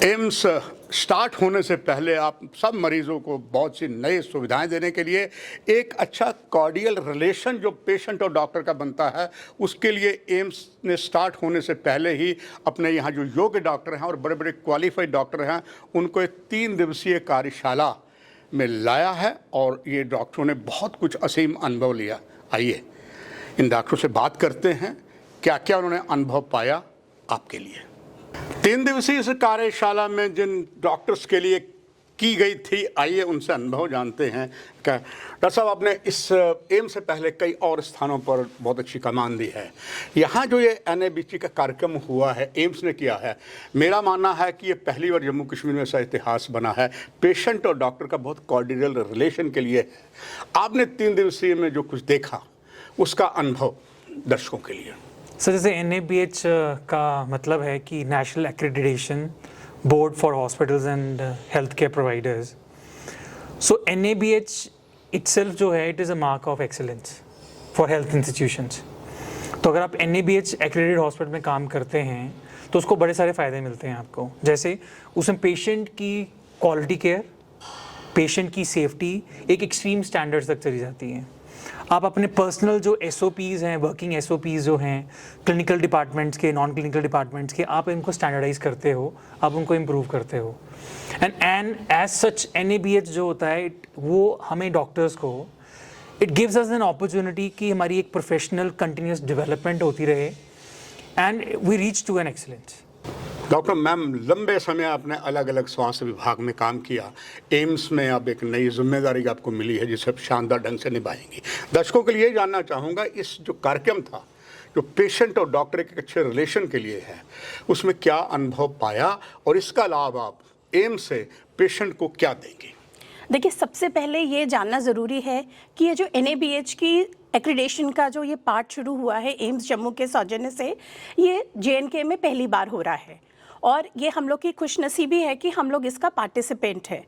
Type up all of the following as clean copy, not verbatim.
AIIMS start होने से पहले आप सब मरीज़ों को बहुत सी नई सुविधाएं देने के लिए एक अच्छा कॉर्डियल रिलेशन जो पेशेंट और डॉक्टर का बनता है, उसके लिए एम्स ने स्टार्ट होने से पहले ही अपने यहाँ जो योग्य डॉक्टर हैं और बड़े बड़े क्वालिफाइड डॉक्टर हैं, उनको एक 3 दिवसीय कार्यशाला में लाया है और ये डॉक्टरों ने बहुत कुछ असीम अनुभव लिया। आइए इन डॉक्टरों से बात करते हैं, क्या क्या उन्होंने अनुभव पाया आपके लिए। 3 दिवसीय इस कार्यशाला में जिन डॉक्टर्स के लिए की गई थी, आइए उनसे अनुभव जानते हैं। क्या डॉक्टर साहब, आपने इस एम्स से पहले कई और स्थानों पर बहुत अच्छी कमान दी है, यहाँ जो ये NABH का कार्यक्रम हुआ है, एम्स ने किया है, मेरा मानना है कि ये पहली बार जम्मू कश्मीर में ऐसा इतिहास बना है। पेशेंट और डॉक्टर का बहुत कॉर्डियल रिलेशन के लिए आपने 3 दिवसीय में जो कुछ देखा, उसका अनुभव दर्शकों के लिए। सर, जैसे NABH का मतलब है कि national accreditation board for hospitals and health care providers. So NABH itself जो है, it is a mark of excellence for health institutions. तो अगर आप NABH एक्रेडिटेड हॉस्पिटल में काम करते हैं तो उसको बड़े सारे फ़ायदे मिलते हैं आपको। जैसे उसमें पेशेंट की क्वालिटी केयर, पेशेंट की सेफ्टी एक एक्सट्रीम स्टैंडर्ड्स तक चली जाती है। आप अपने पर्सनल जो SOPs हैं, वर्किंग SOPs जो हैं क्लिनिकल डिपार्टमेंट्स के, नॉन क्लिनिकल डिपार्टमेंट्स के, आप इनको स्टैंडर्डाइज करते हो, आप उनको इम्प्रूव करते हो। एंड एज सच NABH जो होता है, वो हमें डॉक्टर्स को it gives us an opportunity कि हमारी एक प्रोफेशनल कंटिन्यूस डेवलपमेंट होती रहे and we reach to an excellence. Doctor ma'am, लंबे समय आपने अलग अलग स्वास्थ्य विभाग में काम किया, एम्स में अब एक नई जिम्मेदारी आपको मिली है जिसे आप शानदार ढंग से निभाएंगी। दर्शकों के लिए जानना चाहूँगा, इस जो कार्यक्रम था जो पेशेंट और डॉक्टर के अच्छे रिलेशन के लिए है, उसमें क्या अनुभव पाया और इसका लाभ आप एम्स से पेशेंट को क्या देंगे? देखिए, सबसे पहले ये जानना ज़रूरी है कि ये जो NABH की एक्रीडेशन का जो ये पार्ट शुरू हुआ है एम्स जम्मू के सौजन्य से, ये JNK में पहली बार हो रहा है और ये हम लोग की खुशनसीबी है कि हम लोग इसका पार्टिसिपेंट है।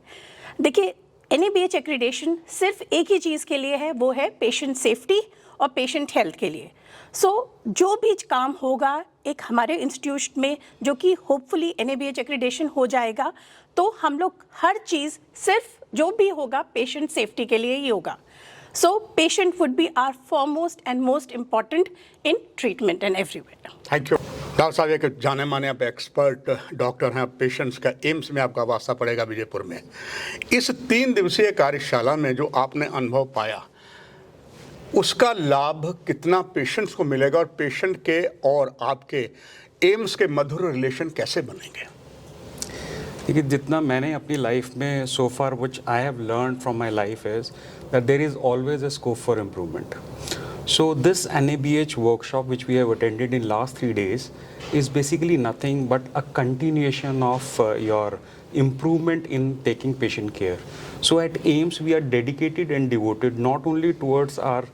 देखिए, NABH एक्रीडेशन सिर्फ एक ही चीज़ के लिए है, वो है पेशेंट सेफ्टी और पेशेंट हेल्थ के लिए। जो भी काम होगा एक हमारे इंस्टीट्यूट में, जो कि होपफुली NABH एक्रीडेशन हो जाएगा, तो हम लोग हर चीज़ सिर्फ जो भी होगा पेशेंट सेफ्टी के लिए ही होगा। So patient would be our foremost and most important in treatment and everywhere. Thank you doctor साहब, एक जाने माने आप एक्सपर्ट डॉक्टर हैं, पेशेंट्स का एम्स में आपका वास्ता पड़ेगा विजयपुर में। इस 3 दिवसीय कार्यशाला में जो आपने अनुभव पाया, उसका लाभ कितना पेशेंट्स को मिलेगा और पेशेंट के और आपके एम्स के मधुर रिलेशन कैसे बनेंगे? देखिए, जितना मैंने अपनी लाइफ में so far which I have learned from my life is that there is always a scope for improvement. So this NABH workshop which we have attended in last 3 days is basically nothing but a continuation of your improvement in taking patient care. So at AIIMS we are dedicated and devoted not only towards our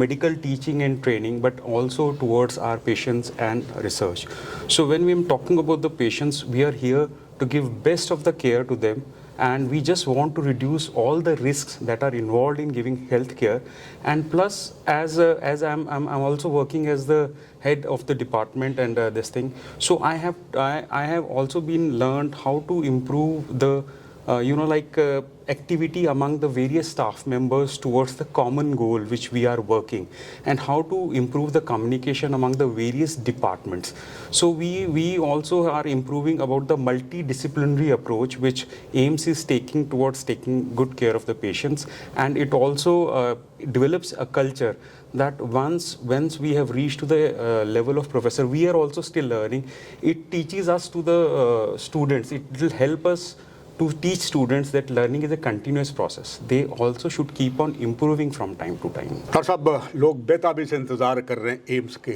medical teaching and training but also towards our patients and research. So when we are talking about the patients, we are here to give best of the care to them, and we just want to reduce all the risks that are involved in giving health care. And plus, as I'm also working as the head of the department and this thing, so I have also been learned how to improve the activity among the various staff members towards the common goal which we are working, and how to improve the communication among the various departments. So we also are improving about the multidisciplinary approach which AIIMS is taking towards taking good care of the patients, and it also develops a culture that once we have reached to the level of professor, we are also still learning. It teaches us to the students, it will help us to teach students that learning is a continuous process. They also should keep on improving from time to time. Doctor साहब, लोग बेताबी से इंतज़ार कर रहे हैं AIIMS के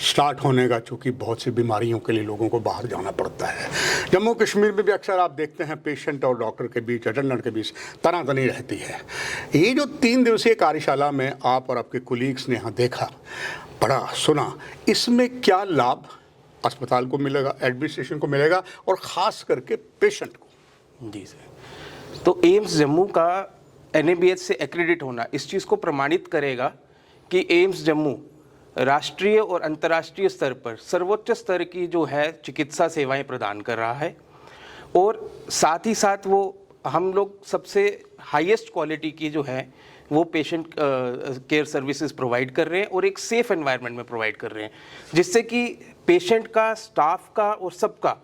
start होने का, चूँकि बहुत सी बीमारियों के लिए लोगों को बाहर जाना पड़ता है। जम्मू कश्मीर में भी अक्सर आप देखते हैं पेशेंट और डॉक्टर के बीच, अटेंडेंट के बीच तनातनी रहती है। ये जो 3 दिवसीय कार्यशाला में आप और आपके कोलीग्स ने यहाँ देखा, पढ़ा, सुना, इसमें क्या लाभ अस्पताल को मिलेगा, एडमिनिस्ट्रेशन को मिलेगा और ख़ास करके पेशेंट को? जी सर, तो एम्स जम्मू का NABH से एक्रेडिट होना इस चीज़ को प्रमाणित करेगा कि एम्स जम्मू राष्ट्रीय और अंतर्राष्ट्रीय स्तर पर सर्वोच्च स्तर की जो है चिकित्सा सेवाएं प्रदान कर रहा है। और साथ ही साथ वो हम लोग सबसे हाईएस्ट क्वालिटी की जो है वो पेशेंट केयर सर्विसेज प्रोवाइड कर रहे हैं और एक सेफ एनवायरनमेंट में प्रोवाइड कर रहे हैं, जिससे कि पेशेंट का, स्टाफ का और सबका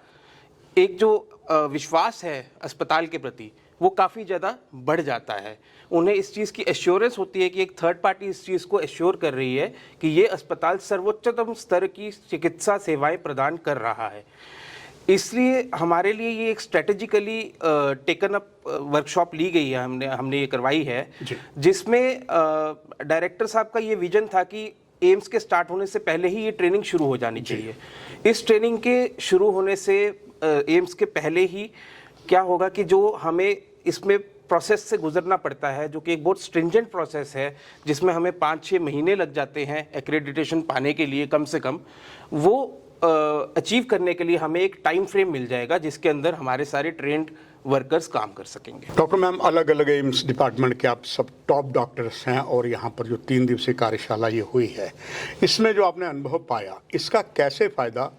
एक जो विश्वास है अस्पताल के प्रति वो काफ़ी ज़्यादा बढ़ जाता है। उन्हें इस चीज़ की एश्योरेंस होती है कि एक थर्ड पार्टी इस चीज़ को एश्योर कर रही है कि ये अस्पताल सर्वोच्चतम स्तर की चिकित्सा सेवाएं प्रदान कर रहा है। इसलिए हमारे लिए ये एक स्ट्रेटेजिकली टेकन अप वर्कशॉप ली गई है, हमने ये करवाई है, जिसमें डायरेक्टर साहब का ये विजन था कि एम्स के स्टार्ट होने से पहले ही ये ट्रेनिंग शुरू हो जानी चाहिए। इस ट्रेनिंग के शुरू होने से एम्स के पहले ही क्या होगा कि जो हमें इसमें प्रोसेस से गुजरना पड़ता है, जो कि एक बहुत स्ट्रिंजेंट प्रोसेस है, जिसमें हमें 5-6 महीने लग जाते हैं एक्रेडिटेशन पाने के लिए कम से कम, वो अचीव करने के लिए हमें एक टाइम फ्रेम मिल जाएगा जिसके अंदर हमारे सारे ट्रेंड वर्कर्स काम कर सकेंगे। डॉक्टर मैम, अलग अलग एम्स डिपार्टमेंट के आप सब टॉप डॉक्टर्स हैं और यहाँ पर जो 3 दिवसीय कार्यशाला ये हुई है, इसमें जो आपने अनुभव पाया, इसका कैसे फ़ायदा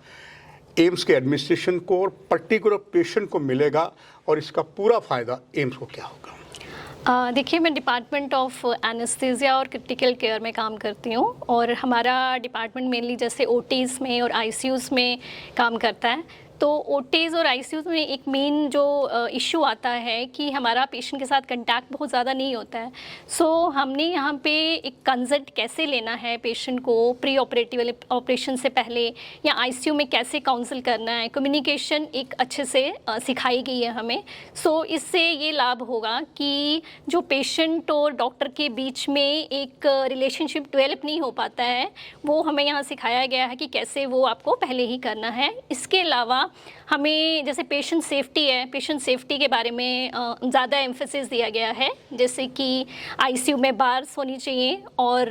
एम्स के एडमिनिस्ट्रेशन को और पर्टिकुलर पेशेंट को मिलेगा और इसका पूरा फ़ायदा एम्स को क्या होगा? देखिए, मैं डिपार्टमेंट ऑफ एनेस्थीसिया और क्रिटिकल केयर में काम करती हूँ और हमारा डिपार्टमेंट मेनली जैसे ओटीज़ में और आईसीयूज़ में काम करता है। तो ओटीज़ और आईसीयूज़ में एक मेन जो इशू आता है कि हमारा पेशेंट के साथ कंटैक्ट बहुत ज़्यादा नहीं होता है। सो हमने यहाँ पे एक कंसल्ट कैसे लेना है पेशेंट को प्री ऑपरेटिव ऑपरेशन से पहले, या आईसीयू में कैसे काउंसल करना है, कम्युनिकेशन एक अच्छे से सिखाई गई है हमें। सो इससे ये लाभ होगा कि जो पेशेंट और डॉक्टर के बीच में एक रिलेशनशिप डेवलप नहीं हो पाता है, वो हमें यहाँ सिखाया गया है कि कैसे वो आपको पहले ही करना है। इसके अलावा हमें जैसे पेशेंट सेफ्टी है, पेशेंट सेफ्टी के बारे में ज़्यादा एम्फेसिस दिया गया है, जैसे कि आईसीयू में बार्स होनी चाहिए और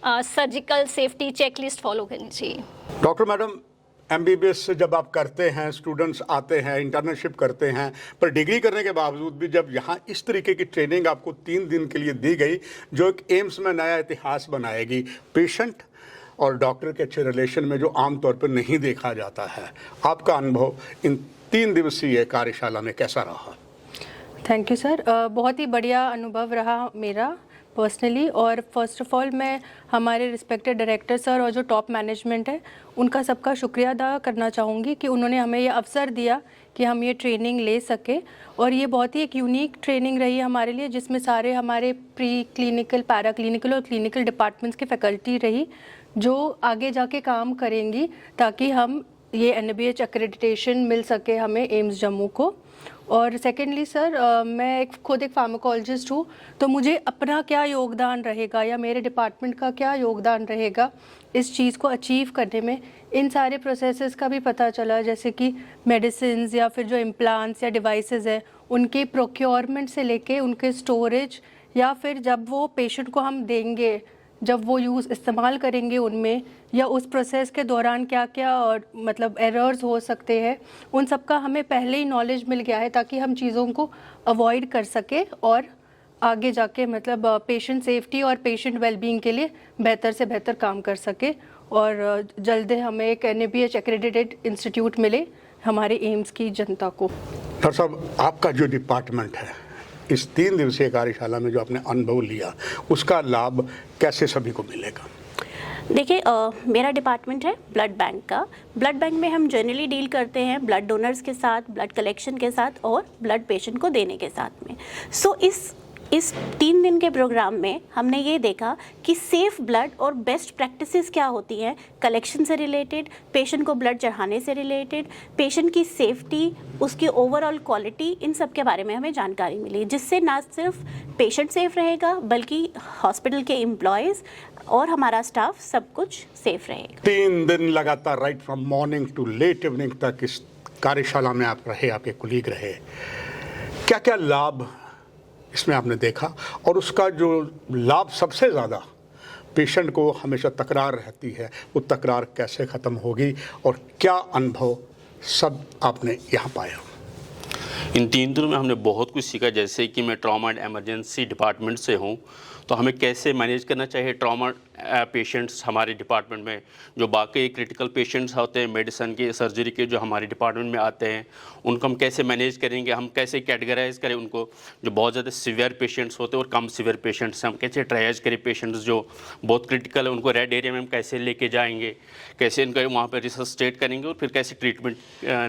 सर्जिकल सेफ्टी चेकलिस्ट फॉलो करनी चाहिए। डॉक्टर मैडम, एमबीबीएस जब आप करते हैं, स्टूडेंट्स आते हैं, इंटर्नशिप करते हैं, पर डिग्री करने के बावजूद भी जब यहाँ इस तरीके की ट्रेनिंग आपको 3 दिन के लिए दी गई, जो एक एम्स में नया इतिहास बनाएगी, पेशेंट और डॉक्टर के अच्छे रिलेशन में जो आमतौर पर नहीं देखा जाता है, आपका अनुभव इन 3 दिवसीय कार्यशाला में कैसा रहा? Thank you sir. बहुत ही बढ़िया अनुभव रहा मेरा पर्सनली। और फर्स्ट ऑफ ऑल मैं हमारे रिस्पेक्टेड डायरेक्टर सर और जो टॉप मैनेजमेंट है उनका सबका शुक्रिया अदा करना चाहूँगी कि उन्होंने हमें ये अवसर दिया कि हम ये ट्रेनिंग ले सके। और ये बहुत ही एक यूनिक ट्रेनिंग रही है हमारे लिए, जिसमें सारे हमारे प्री क्लिनिकल, पैरा क्लिनिकल और क्लिनिकल डिपार्टमेंट्स की फैकल्टी रही जो आगे जाके काम करेंगी ताकि हम ये NABH एक्रेडिटेशन मिल सके हमें एम्स जम्मू को। और सेकेंडली सर, मैं खुद एक फार्माकोलॉजिस्ट हूँ, तो मुझे अपना क्या योगदान रहेगा या मेरे डिपार्टमेंट का क्या योगदान रहेगा इस चीज़ को अचीव करने में, इन सारे प्रोसेसेस का भी पता चला, जैसे कि मेडिसिन्स या फिर जो इम्प्लांट्स या डिवाइसेस है उनके प्रोक्योरमेंट से लेके उनके स्टोरेज, या फिर जब वो पेशेंट को हम देंगे, जब वो इस्तेमाल करेंगे उनमें, या उस प्रोसेस के दौरान क्या क्या और मतलब एरर्स हो सकते हैं, उन सब का हमें पहले ही नॉलेज मिल गया है ताकि हम चीज़ों को अवॉइड कर सके और आगे जाके मतलब पेशेंट सेफ्टी और पेशेंट वेलबींग के लिए बेहतर से बेहतर काम कर सके और जल्द हमें एक NABH एक्रेडिटेड इंस्टीट्यूट मिले हमारे एम्स की जनता को। डॉक्टर साहब, आपका जो डिपार्टमेंट है, इस 3 दिवसीय कार्यशाला में जो आपने अनुभव लिया, उसका लाभ कैसे सभी को मिलेगा? देखिए, मेरा डिपार्टमेंट है ब्लड बैंक का। ब्लड बैंक में हम जनरली डील करते हैं ब्लड डोनर्स के साथ, ब्लड कलेक्शन के साथ और ब्लड पेशेंट को देने के साथ में। सो इस 3 दिन के प्रोग्राम में हमने ये देखा कि सेफ ब्लड और बेस्ट प्रैक्टिसेस क्या होती हैं कलेक्शन से रिलेटेड, पेशेंट को ब्लड चढ़ाने से रिलेटेड, पेशेंट की सेफ्टी, उसकी ओवरऑल क्वालिटी, इन सब के बारे में हमें जानकारी मिली, जिससे ना सिर्फ पेशेंट सेफ रहेगा बल्कि हॉस्पिटल के एम्प्लॉयज़ और हमारा स्टाफ सब कुछ सेफ रहेगा। 3 दिन लगातार right from morning to late evening तक इस कार्यशाला में आप रहे, आपके कुलीग रहे, क्या क्या लाभ इसमें आपने देखा और उसका जो लाभ सबसे ज़्यादा पेशेंट को हमेशा तकरार रहती है, वो तकरार कैसे ख़त्म होगी और क्या अनुभव सब आपने यहाँ पाया? इन 3 दिनों में हमने बहुत कुछ सीखा। जैसे कि मैं ट्रॉमा एंड इमरजेंसी डिपार्टमेंट से हूँ, तो हमें कैसे मैनेज करना चाहिए ट्रॉमा पेशेंट्स हमारे डिपार्टमेंट में, जो बाकी क्रिटिकल पेशेंट्स होते हैं मेडिसिन के, सर्जरी के, जो हमारे डिपार्टमेंट में आते हैं, उनको हम कैसे मैनेज करेंगे, हम कैसे कैटेगराइज करें उनको, जो बहुत ज़्यादा सीवियर पेशेंट्स होते हैं और कम सीवियर पेशेंट्स हैं, हम कैसे ट्रायज करें पेशेंट्स जो बहुत क्रिटिकल है, उनको रेड एरिया में हम कैसे लेके जाएंगे, कैसे इनको वहाँ पर रिसर्चेट करेंगे और फिर कैसे ट्रीटमेंट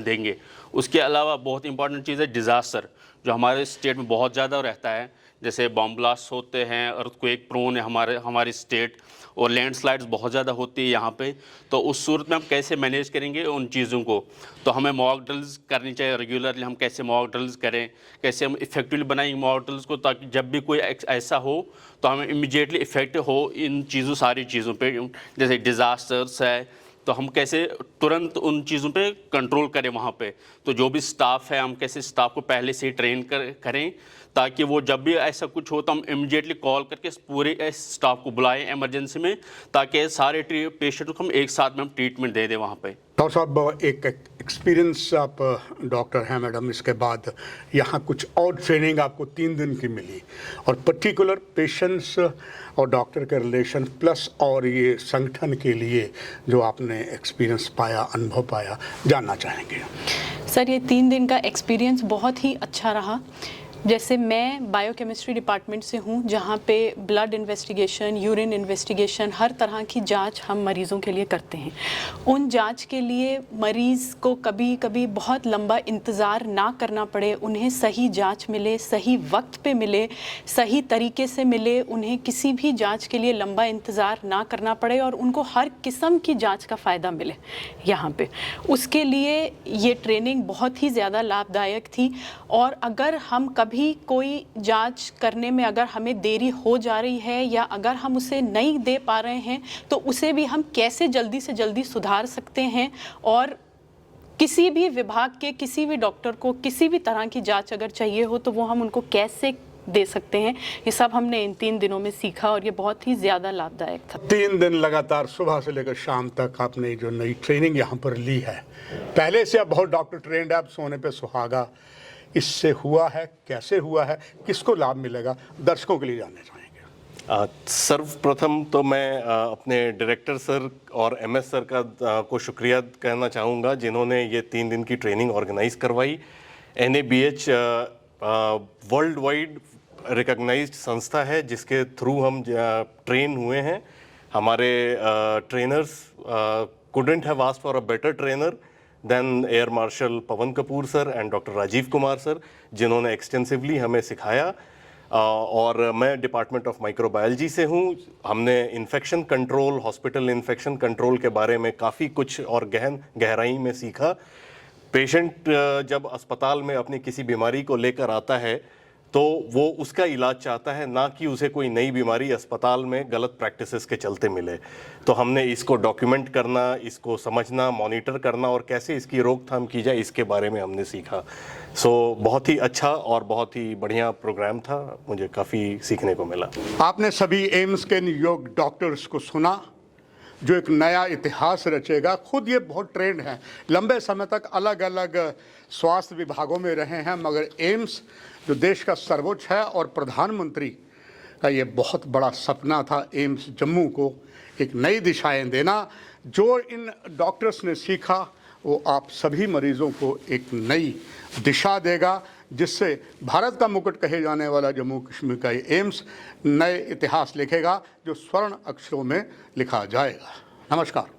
देंगे। उसके अलावा बहुत इंपॉर्टेंट चीज़ है डिज़ास्टर, जो हमारे स्टेट में बहुत ज़्यादा रहता है, जैसे बॉम्ब ब्लास्ट होते हैं, अर्थक्वेक प्रोन है हमारी स्टेट, और लैंडस्लाइड्स बहुत ज़्यादा होती है यहाँ पे। तो उस सूरत में हम कैसे मैनेज करेंगे उन चीज़ों को, तो हमें मॉक ड्रिल्स करनी चाहिए रेगुलरली। हम कैसे मॉक ड्रिल्स करें, कैसे हम इफेक्टिवली बनाएंगे मॉक ड्रिल्स को, ताकि जब भी कोई ऐसा हो तो हमें इमीडिएटली इफेक्ट हो इन सारी चीज़ों पे। जैसे डिज़ास्टर्स है तो हम कैसे तुरंत उन चीज़ों पे कंट्रोल करें वहाँ पे। तो जो भी स्टाफ है, हम कैसे स्टाफ को पहले से ही ट्रेन करें, ताकि वो जब भी ऐसा कुछ हो तो हम इमीडिएटली कॉल करके पूरे स्टाफ को बुलाएं इमरजेंसी में, ताकि सारे पेशेंट को हम एक साथ में हम ट्रीटमेंट दे दें वहाँ पे। डॉक्टर साहब, एक एक्सपीरियंस आप डॉक्टर हैं मैडम, इसके बाद यहाँ कुछ और ट्रेनिंग आपको 3 दिन की मिली, और पर्टिकुलर पेशेंट्स और डॉक्टर के रिलेशन प्लस और ये संगठन के लिए जो आपने एक्सपीरियंस पाया, अनुभव पाया, जानना चाहेंगे। सर, ये 3 दिन का एक्सपीरियंस बहुत ही अच्छा रहा। जैसे मैं बायोकेमिस्ट्री डिपार्टमेंट से हूँ, जहाँ पे ब्लड इन्वेस्टिगेशन, यूरिन इन्वेस्टिगेशन, हर तरह की जांच हम मरीज़ों के लिए करते हैं। उन जांच के लिए मरीज़ को कभी कभी बहुत लंबा इंतज़ार ना करना पड़े, उन्हें सही जांच मिले, सही वक्त पे मिले, सही तरीके से मिले, उन्हें किसी भी जांच के लिए लंबा इंतज़ार ना करना पड़े, और उनको हर किस्म की जांच का फ़ायदा मिले यहाँ पे। उसके लिए ये ट्रेनिंग बहुत ही ज़्यादा लाभदायक थी। और अगर हम कभी कोई जांच करने में अगर हमें देरी हो जा रही है, या अगर हम उसे नहीं दे पा रहे हैं, तो उसे भी हम कैसे जल्दी से जल्दी सुधार सकते हैं, और किसी भी विभाग के किसी भी डॉक्टर को किसी भी तरह की जांच अगर चाहिए हो तो वो हम उनको कैसे दे सकते हैं, ये सब हमने इन 3 दिनों में सीखा, और ये बहुत ही ज़्यादा लाभदायक था। 3 दिन लगातार सुबह से लेकर शाम तक आपने जो नई ट्रेनिंग यहाँ पर ली है, पहले से आप बहुत डॉक्टर ट्रेंड है, आप सोने पे सुहागा, इससे हुआ है, कैसे हुआ है, किसको लाभ मिलेगा, दर्शकों के लिए जानना चाहेंगे। सर्वप्रथम तो मैं अपने डायरेक्टर सर और एमएस सर को शुक्रिया कहना चाहूँगा, जिन्होंने ये 3 दिन की ट्रेनिंग ऑर्गेनाइज करवाई। NABH वर्ल्ड वाइड रिकॉग्नाइज्ड संस्था है, जिसके थ्रू हम ट्रेन हुए हैं। हमारे trainers couldn't have asked for a better trainer than air marshal Pavan Kapoor sir and doctor Rajiv Kumar sir, जिन्होंने एक्सटेंसिवली हमें सिखाया। और मैं डिपार्टमेंट ऑफ माइक्रोबायोलॉजी से हूँ। हमने infection control, hospital infection control के बारे में काफ़ी कुछ और गहराई में सीखा। पेशेंट जब अस्पताल में अपनी किसी बीमारी को लेकर आता है तो वो उसका इलाज चाहता है, ना कि उसे कोई नई बीमारी अस्पताल में गलत प्रैक्टिसेस के चलते मिले। तो हमने इसको डॉक्यूमेंट करना, इसको समझना, मॉनिटर करना और कैसे इसकी रोकथाम की जाए, इसके बारे में हमने सीखा। बहुत ही अच्छा और बहुत ही बढ़िया प्रोग्राम था, मुझे काफ़ी सीखने को मिला। आपने सभी एम्स के नियोक्ता डॉक्टर्स को सुना, जो एक नया इतिहास रचेगा। खुद ये बहुत ट्रेंड है, लंबे समय तक अलग अलग स्वास्थ्य विभागों में रहे हैं, मगर एम्स जो देश का सर्वोच्च है और प्रधानमंत्री का ये बहुत बड़ा सपना था एम्स जम्मू को एक नई दिशाएं देना। जो इन डॉक्टर्स ने सीखा वो आप सभी मरीजों को एक नई दिशा देगा, जिससे भारत का मुकुट कहे जाने वाला जम्मू कश्मीर का ये एम्स नए इतिहास लिखेगा, जो स्वर्ण अक्षरों में लिखा जाएगा। नमस्कार।